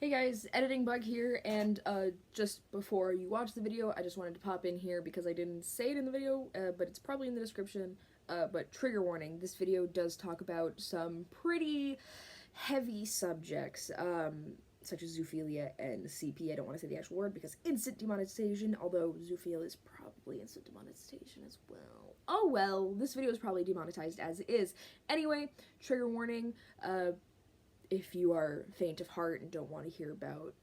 Hey guys, Editing Bug here, and just before you watch the video, I just wanted to pop in here because I didn't say it in the video, but it's probably in the description, but trigger warning, this video does talk about some pretty heavy subjects, such as zoophilia and CP. I don't want to say the actual word because instant demonetization, although zoophilia is probably instant demonetization as well. Oh well, this video is probably demonetized as is. Anyway, trigger warning, if you are faint of heart and don't want to hear about,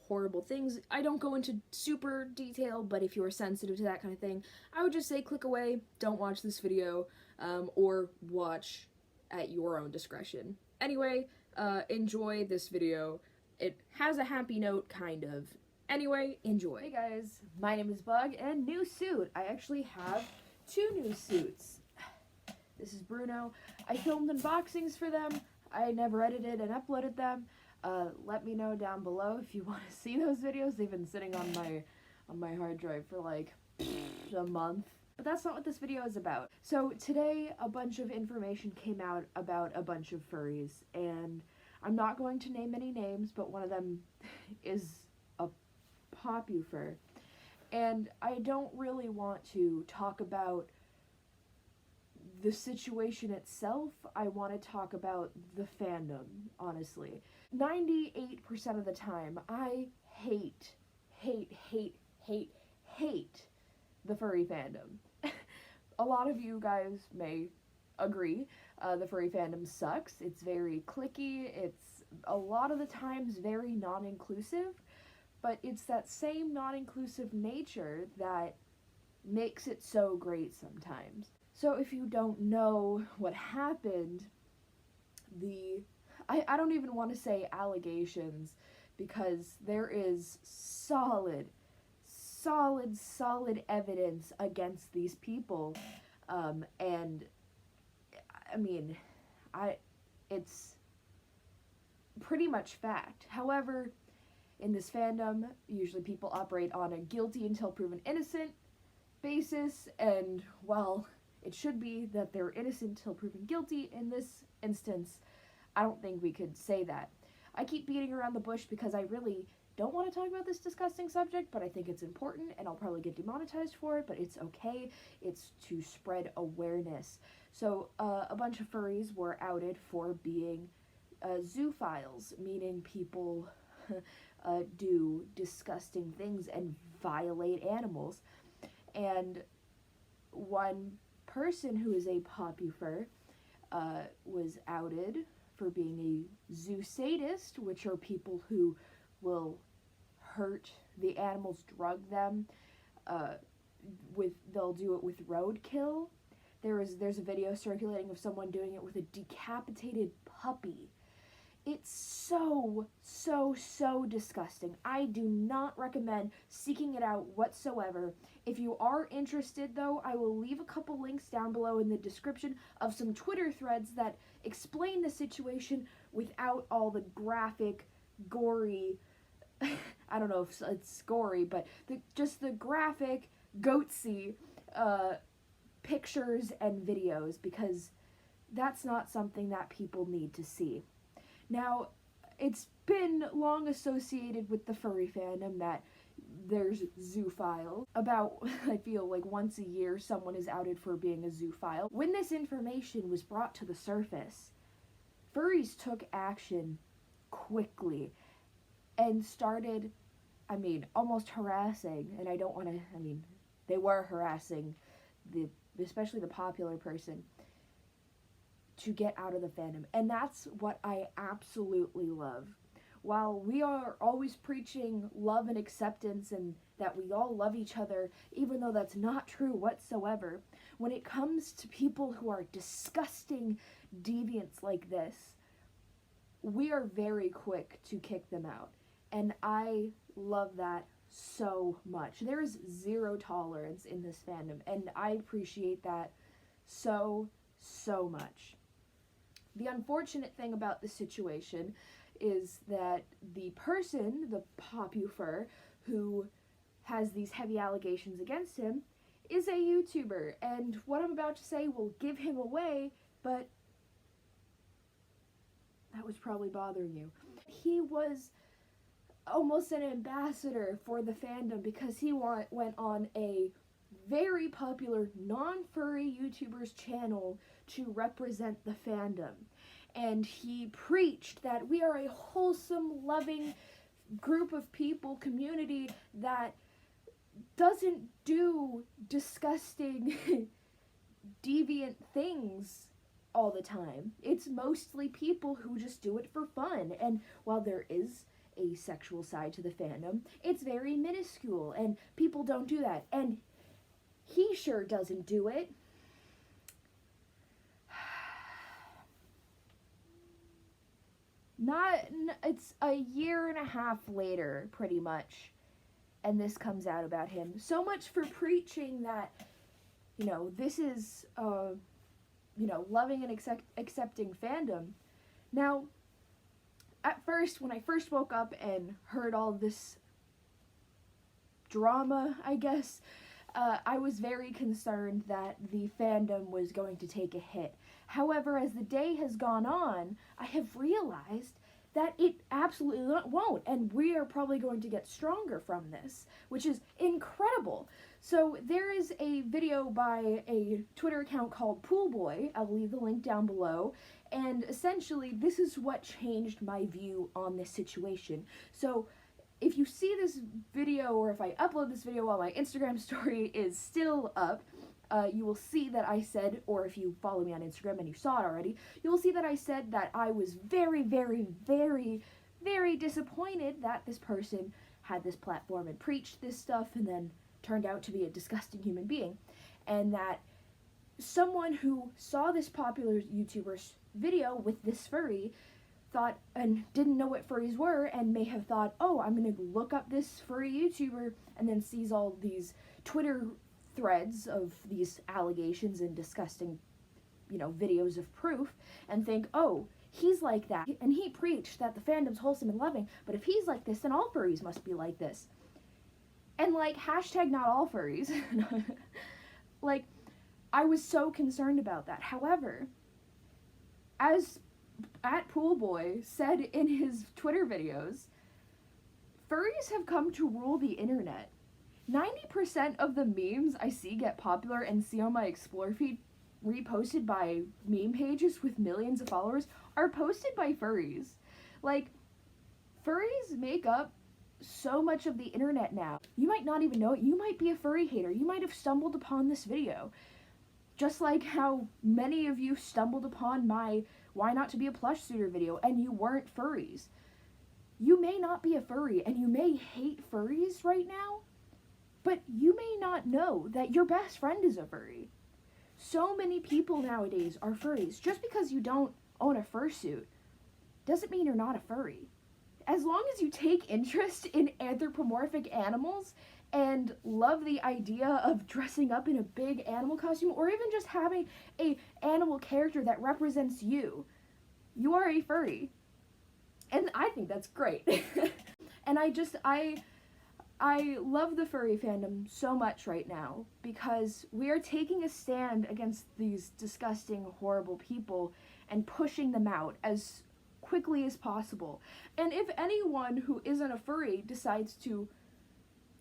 horrible things, I don't go into super detail, but if you are sensitive to that kind of thing, I would just say click away, don't watch this video, or watch at your own discretion. Anyway, enjoy this video. It has a happy note, kind of. Anyway, enjoy. Hey guys, my name is Bug, and new suit. I actually have two new suits. This is Bruno. I filmed unboxings for them. I never edited and uploaded them. Let me know down below if you want to see those videos. They've been sitting on my hard drive for like a month. But that's not what this video is about. So today a bunch of information came out about a bunch of furries, and I'm not going to name any names, but one of them is a popufur. And I don't really want to talk about the situation itself. I want to talk about the fandom, honestly. 98% of the time, I hate the furry fandom. A lot of you guys may agree. The furry fandom sucks. It's very cliquey. It's a lot of the times very non-inclusive, but it's that same non-inclusive nature that makes it so great sometimes. So if you don't know what happened, I don't even want to say allegations, because there is solid evidence against these people, and I mean, it's pretty much fact. However, in this fandom, usually people operate on a guilty until proven innocent basis, and well, it should be that they're innocent till proven guilty. In this instance, I don't think we could say that. I keep beating around the bush because I really don't want to talk about this disgusting subject, but I think it's important, and I'll probably get demonetized for it, but it's okay. It's to spread awareness. So a bunch of furries were outed for being zoophiles, meaning people do disgusting things and violate animals. And one person who is a popufur was outed for being a zoo sadist, which are people who will hurt the animals, drug them, they'll do it with roadkill. There's a video circulating of someone doing it with a decapitated puppy. It's so disgusting. I do not recommend seeking it out whatsoever. If you are interested, though, I will leave a couple links down below in the description of some Twitter threads that explain the situation without all the graphic, gory, I don't know if it's gory, but just the graphic, goatsy pictures and videos, because that's not something that people need to see. Now, it's been long associated with the furry fandom that there's zoophiles. About, I feel like once a year, someone is outed for being a zoophile. When this information was brought to the surface, furries took action quickly and started, almost harassing, and I don't want to, they were harassing especially the popular person, to get out of the fandom. And that's what I absolutely love. While we are always preaching love and acceptance and that we all love each other, even though that's not true whatsoever, when it comes to people who are disgusting deviants like this, we are very quick to kick them out. And I love that so much. There is zero tolerance in this fandom, and I appreciate that so much. The unfortunate thing about the situation is that the person, the popufur, who has these heavy allegations against him, is a YouTuber, and what I'm about to say will give him away, but that was probably bothering you. He was almost an ambassador for the fandom because he went on a very popular non-furry YouTuber's channel to represent the fandom. And he preached that we are a wholesome, loving group of people, community that doesn't do disgusting, deviant things all the time. It's mostly people who just do it for fun. And while there is a sexual side to the fandom, it's very minuscule, and people don't do that. And he sure doesn't do it. It's a year and a half later, pretty much, and this comes out about him. So much for preaching that, you know, this is, you know, loving and accepting fandom. Now, at first, when I first woke up and heard all this drama, I guess, I was very concerned that the fandom was going to take a hit. However, as the day has gone on, I have realized that it absolutely won't, and we are probably going to get stronger from this, which is incredible. So there is a video by a Twitter account called Poolboy. I'll leave the link down below, and essentially this is what changed my view on this situation. So if you see this video, or if I upload this video while my Instagram story is still up, you will see that I said, or if you follow me on Instagram and you saw it already, you will see that I said that I was very, very, very, very disappointed that this person had this platform and preached this stuff and then turned out to be a disgusting human being. And that someone who saw this popular YouTuber's video with this furry thought and didn't know what furries were, and may have thought, oh, I'm gonna look up this furry YouTuber, and then sees all these Twitter threads of these allegations and disgusting, you know, videos of proof, and think, oh, he's like that, and he preached that the fandom's wholesome and loving, but if he's like this, then all furries must be like this. And like, hashtag not all furries. Like, I was so concerned about that. However, as @Poolboy said in his Twitter videos, furries have come to rule the internet. 90% of the memes I see get popular and see on my Explore feed reposted by meme pages with millions of followers are posted by furries. Like, furries make up so much of the internet now. You might not even know it. You might be a furry hater. You might have stumbled upon this video. Just like how many of you stumbled upon my Why Not to Be a Plush Suitor video and you weren't furries. You may not be a furry and you may hate furries right now, but you may not know that your best friend is a furry. So many people nowadays are furries. Just because you don't own a fursuit doesn't mean you're not a furry. As long as you take interest in anthropomorphic animals and love the idea of dressing up in a big animal costume, or even just having a animal character that represents you, you are a furry. And I think that's great. And I love the furry fandom so much right now because we are taking a stand against these disgusting, horrible people and pushing them out as quickly as possible. And if anyone who isn't a furry decides to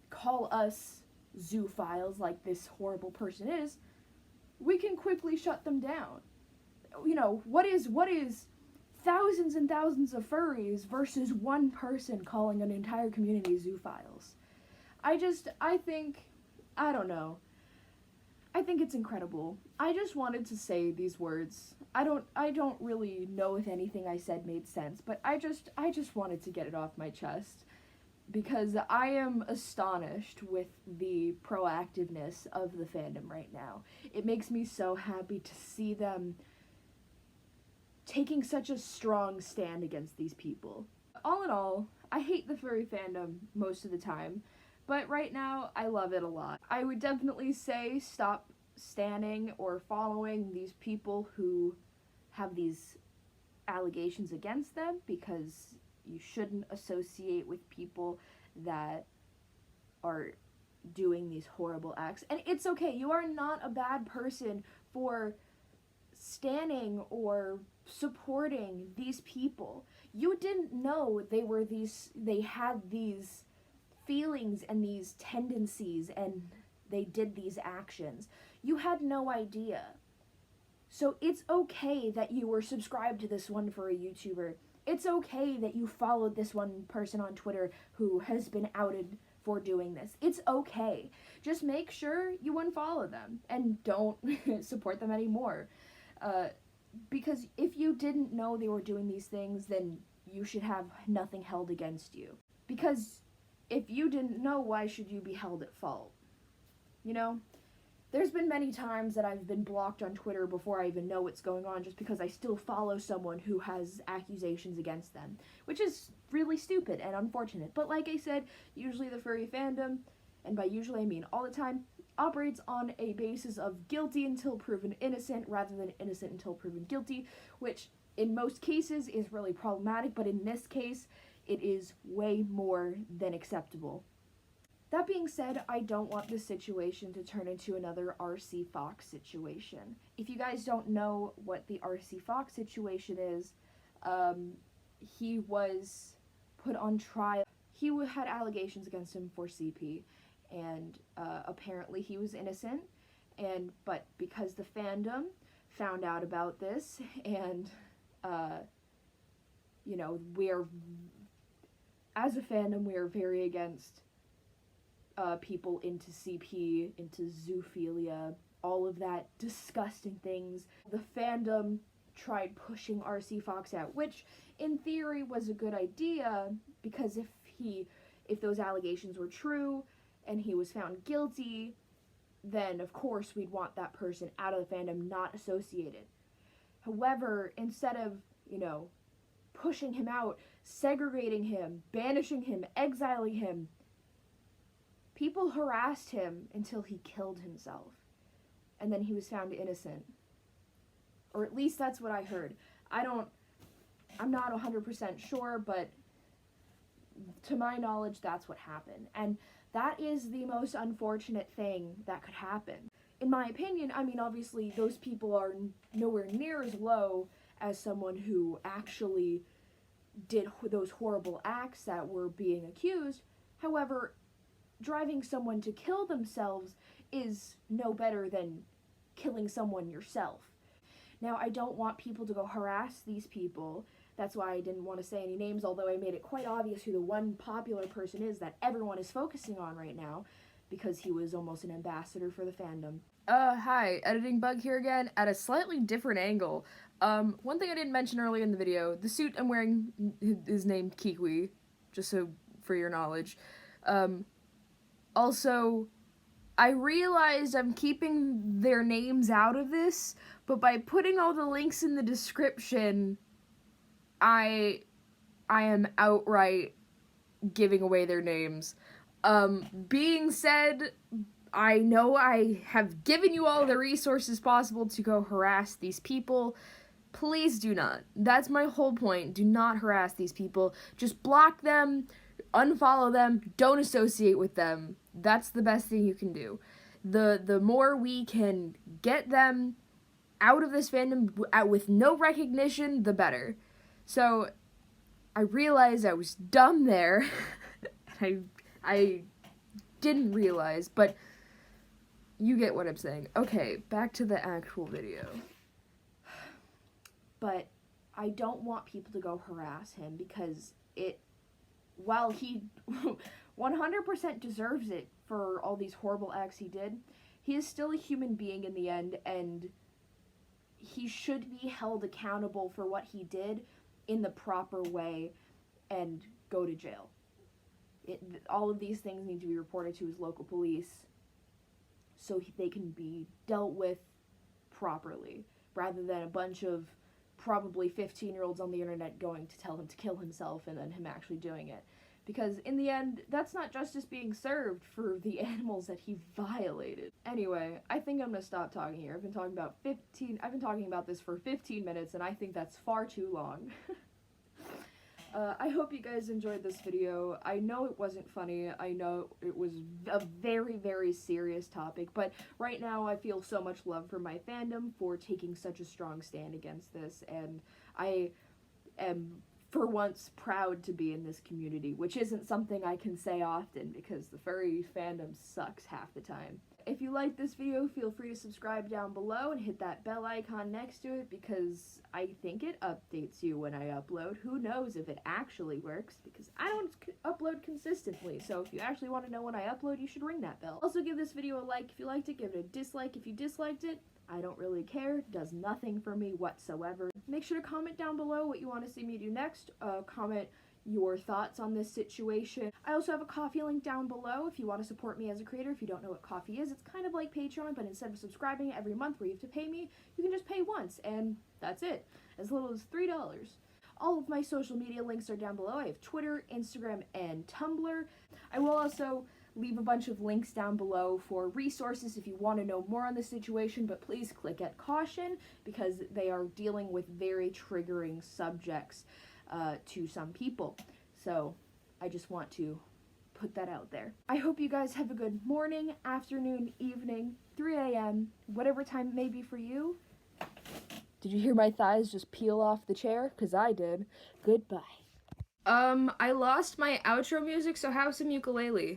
call us zoophiles like this horrible person is, we can quickly shut them down. You know, what is thousands and thousands of furries versus one person calling an entire community zoophiles? I think it's incredible. I just wanted to say these words. I don't really know if anything I said made sense, but I just wanted to get it off my chest because I am astonished with the proactiveness of the fandom right now. It makes me so happy to see them taking such a strong stand against these people. All in all, I hate the furry fandom most of the time, but right now I love it a lot. I would definitely say stop standing or following these people who have these allegations against them, because you shouldn't associate with people that are doing these horrible acts. And it's okay, you are not a bad person for standing or supporting these people. You didn't know they had these feelings and these tendencies and they did these actions. You had no idea. So it's okay that you were subscribed to this one furry YouTuber. It's okay that you followed this one person on Twitter who has been outed for doing this. It's okay. Just make sure you unfollow them and don't support them anymore. Because if you didn't know they were doing these things, then you should have nothing held against you. Because if you didn't know, why should you be held at fault? You know? There's been many times that I've been blocked on Twitter before I even know what's going on just because I still follow someone who has accusations against them, which is really stupid and unfortunate. But like I said, usually the furry fandom, and by usually I mean all the time, operates on a basis of guilty until proven innocent rather than innocent until proven guilty, which in most cases is really problematic, but in this case, it is way more than acceptable. That being said, I don't want this situation to turn into another RC Fox situation. If you guys don't know what the RC Fox situation is, he was put on trial. He had allegations against him for CP, and apparently he was innocent, but because the fandom found out about this, and, you know, as a fandom, we are very against people into CP, into zoophilia, all of that disgusting things. The fandom tried pushing RC Fox out, which in theory was a good idea, because if those allegations were true and he was found guilty, then of course we'd want that person out of the fandom, not associated. However, instead of, you know, pushing him out, segregating him, banishing him, exiling him, people harassed him until he killed himself, and then he was found innocent. Or at least that's what I heard. I'm not 100% sure, but to my knowledge, that's what happened. And that is the most unfortunate thing that could happen. In my opinion, I mean, obviously, those people are nowhere near as low as someone who actually did those horrible acts that were being accused. However, driving someone to kill themselves is no better than killing someone yourself. Now, I don't want people to go harass these people. That's why I didn't want to say any names, although I made it quite obvious who the one popular person is that everyone is focusing on right now, because he was almost an ambassador for the fandom. Hi, editing bug here again, at a slightly different angle. One thing I didn't mention earlier in the video, the suit I'm wearing is named Kiwi, just so for your knowledge. Also, I realized I'm keeping their names out of this, but by putting all the links in the description, I am outright giving away their names. Being said, I know I have given you all the resources possible to go harass these people. Please do not. That's my whole point. Do not harass these people. Just block them, unfollow them, don't associate with them. That's the best thing you can do. The more we can get them out of this fandom with no recognition, the better. So, I realized I was dumb there. I didn't realize, but you get what I'm saying. Okay, back to the actual video. But I don't want people to go harass him, because while he 100% deserves it for all these horrible acts he did, he is still a human being in the end, and he should be held accountable for what he did in the proper way and go to jail. All of these things need to be reported to his local police so they can be dealt with properly, rather than a bunch of probably 15-year-olds on the internet going to tell him to kill himself and then him actually doing it. Because in the end, that's not justice being served for the animals that he violated. Anyway, I think I'm gonna stop talking here. I've been talking about this for 15 minutes, and I think that's far too long. I hope you guys enjoyed this video. I know it wasn't funny. I know it was a very, very serious topic, but right now I feel so much love for my fandom for taking such a strong stand against this, and I am for once proud to be in this community, which isn't something I can say often because the furry fandom sucks half the time. If you like this video, feel free to subscribe down below and hit that bell icon next to it because I think it updates you when I upload. Who knows if it actually works because I don't upload consistently, so if you actually want to know when I upload, you should ring that bell. Also, give this video a like if you liked it, give it a dislike if you disliked it. I don't really care, it does nothing for me whatsoever. Make sure to comment down below what you want to see me do next. Comment your thoughts on this situation. I also have a Ko-fi link down below if you want to support me as a creator. If you don't know what Ko-fi is, it's kind of like Patreon, but instead of subscribing every month where you have to pay me, you can just pay once, and that's it, as little as $3. All of my social media links are down below. I have Twitter, Instagram, and Tumblr. I will also leave a bunch of links down below for resources if you want to know more on this situation, but please click at caution because they are dealing with very triggering subjects to some people. So I just want to put that out there. I hope you guys have a good morning, afternoon, evening, 3 a.m., whatever time it may be for you. Did you hear my thighs just peel off the chair? Because I did. Goodbye. I lost my outro music, so have some ukulele.